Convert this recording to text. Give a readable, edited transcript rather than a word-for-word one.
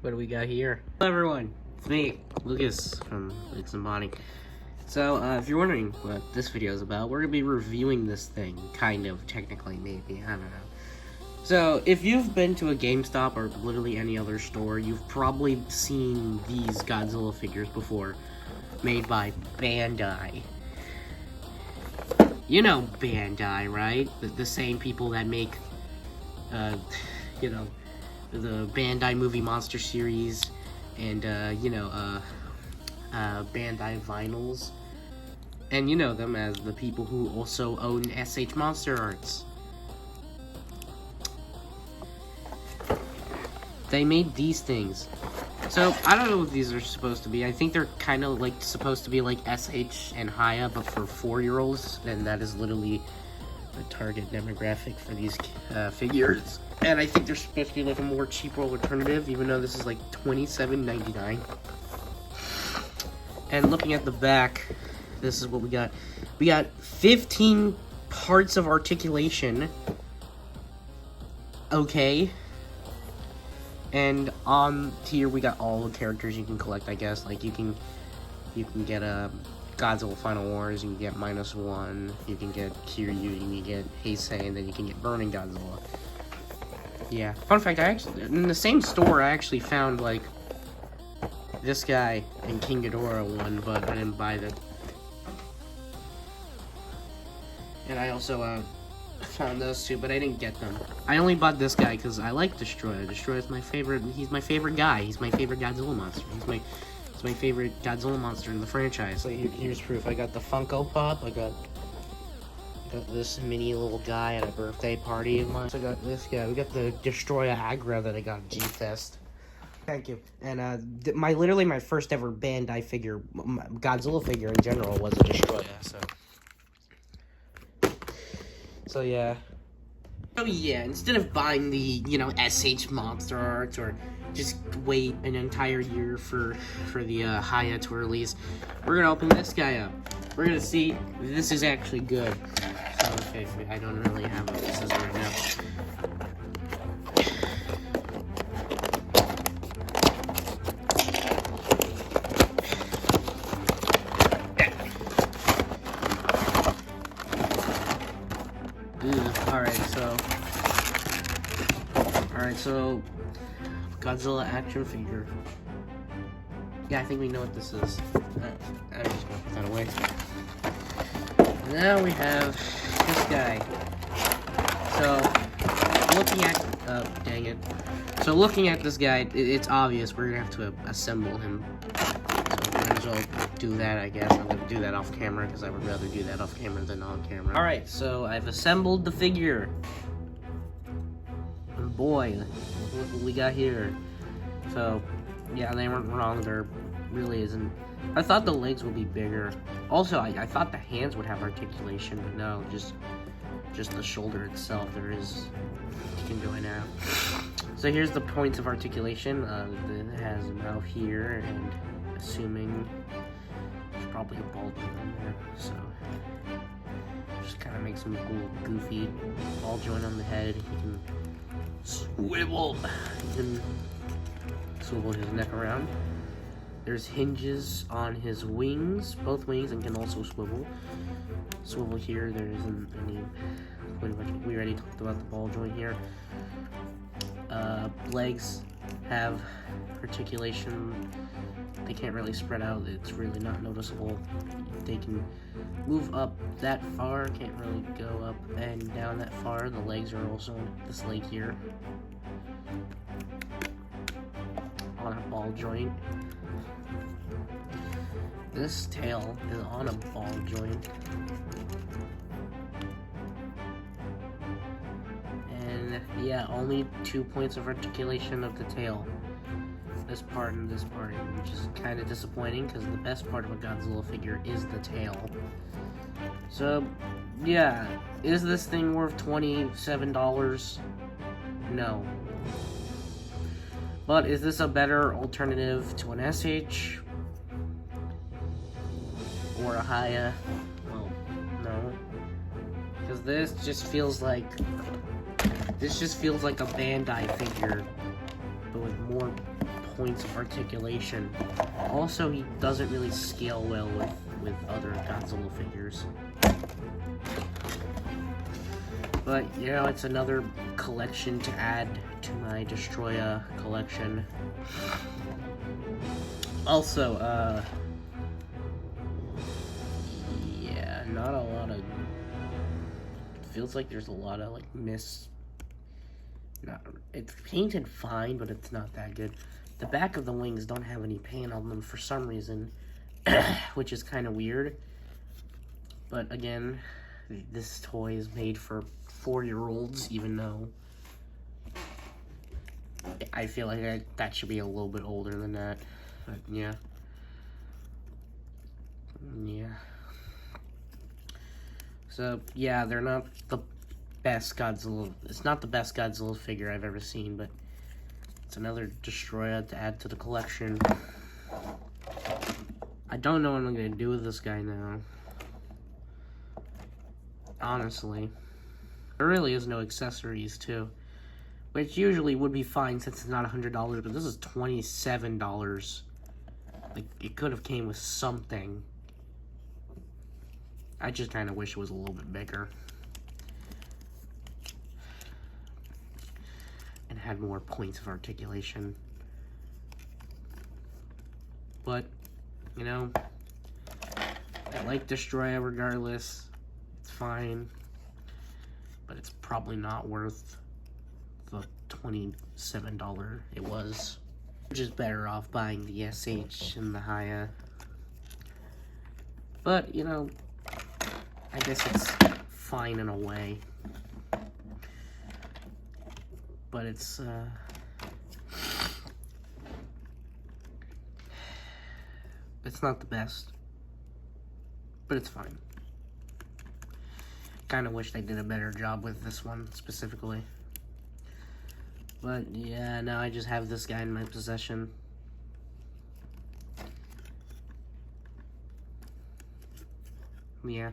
What do we got here? Hello everyone, it's me, Lucas from Lucas and Bonnie. So, if you're wondering what this video is about, we're going to be reviewing this thing, kind of, technically, maybe, I don't know. So, if you've been to a GameStop or literally any other store, you've probably seen these Godzilla figures before, made by Bandai. You know Bandai, right? The same people that make, you know, the Bandai Movie Monster series, and, Bandai Vinyls. And you know them as the people who also own SH Monster Arts. They made these things. So, I don't know what these are supposed to be. I think they're kind of like supposed to be like SH and Haya, but for 4-year-olds, and that is literally the target demographic for these figures. And I think they're supposed to be like a more cheaper alternative, even though this is like $27.99. And looking at the back, this is what we got. We got 15 parts of articulation. Okay. And on here we got all the characters you can collect, I guess. Like you can get a Godzilla Final Wars, you can get -1, you can get Kiryu, you can get Heisei, and then you can get Burning Godzilla. Yeah. Fun fact, I actually, in the same store, I actually found, like, this guy and King Ghidorah one, but I didn't buy them. And I also, found those two, but I didn't get them. I only bought this guy because I like Destroyer. Destroyer is my favorite, he's my favorite guy. He's my favorite Godzilla monster. He's my favorite Godzilla monster in the franchise. So here's proof. I got the Funko Pop. I got this mini little guy at a birthday party of mine. So I got this guy. We got the Destroyer Agra that I got at G-Fest. Thank you. And literally my first ever Bandai figure, Godzilla figure in general, was a Destroyer. So yeah. Oh yeah, instead of buying the, SH Monster Arts or just wait an entire year for the Haya to release, we're gonna open this guy up. We're gonna see if this is actually good. So, okay, I don't really have a scissors right now. Alright, so Godzilla action figure. Yeah, I think we know what this is. I'm just gonna put that away. Now we have this guy. So, looking at, dang it. So looking at this guy, it's obvious we're gonna have to assemble him. So we might as well do that, I guess. I'm gonna do that off camera because I would rather do that off camera than on camera. Alright, so I've assembled the figure. And boy, look what we got here. So, yeah, they weren't wrong. There really isn't. I thought the legs would be bigger. Also, I thought the hands would have articulation, but no, just the shoulder itself. There is. You can go in now. So here's the points of articulation. It has a mouth here, and assuming there's probably a ball joint in there. So just kind of make some cool, goofy ball joint on the head. You can swivel. You can swivel his neck around. There's hinges on his wings, both wings, and can also swivel. Swivel here, there isn't any, pretty much, we already talked about the ball joint here. Legs have articulation. They can't really spread out, it's really not noticeable. They can move up that far, can't really go up and down that far. The legs are also on this leg here. On a ball joint. This tail is on a ball joint. And yeah, only 2 points of articulation of the tail. This part and this part, which is kind of disappointing because the best part of a Godzilla figure is the tail. So, yeah, is this thing worth $27? No. But is this a better alternative to an SH? Or a Haya? Well, no. Because this just feels like a Bandai figure, but with more points of articulation. Also, he doesn't really scale well with other Godzilla figures. But, you know, it's another collection to add to my Destroya collection. Also, yeah, not a lot of... Feels like there's a lot of, like, it's painted fine, but it's not that good. The back of the wings don't have any paint on them for some reason, which is kind of weird. But again, this toy is made for 4-year-olds, even though I feel like that should be a little bit older than that. But yeah. Yeah. So, yeah, they're not the best Godzilla. It's not the best Godzilla figure I've ever seen, but it's another Destroya to add to the collection. I don't know what I'm going to do with this guy now. Honestly. There really is no accessories, too. Which usually would be fine since it's not $100, but this is $27. Like, it could have came with something. I just kind of wish it was a little bit bigger. And had more points of articulation. But, you know, I like Destroya regardless. It's fine. But it's probably not worth the $27 it was. Just better off buying the SH and the Haya. But, you know, I guess it's fine in a way. But it's not the best. But it's fine. Kind of wish they did a better job with this one specifically. But yeah, now I just have this guy in my possession. Yeah.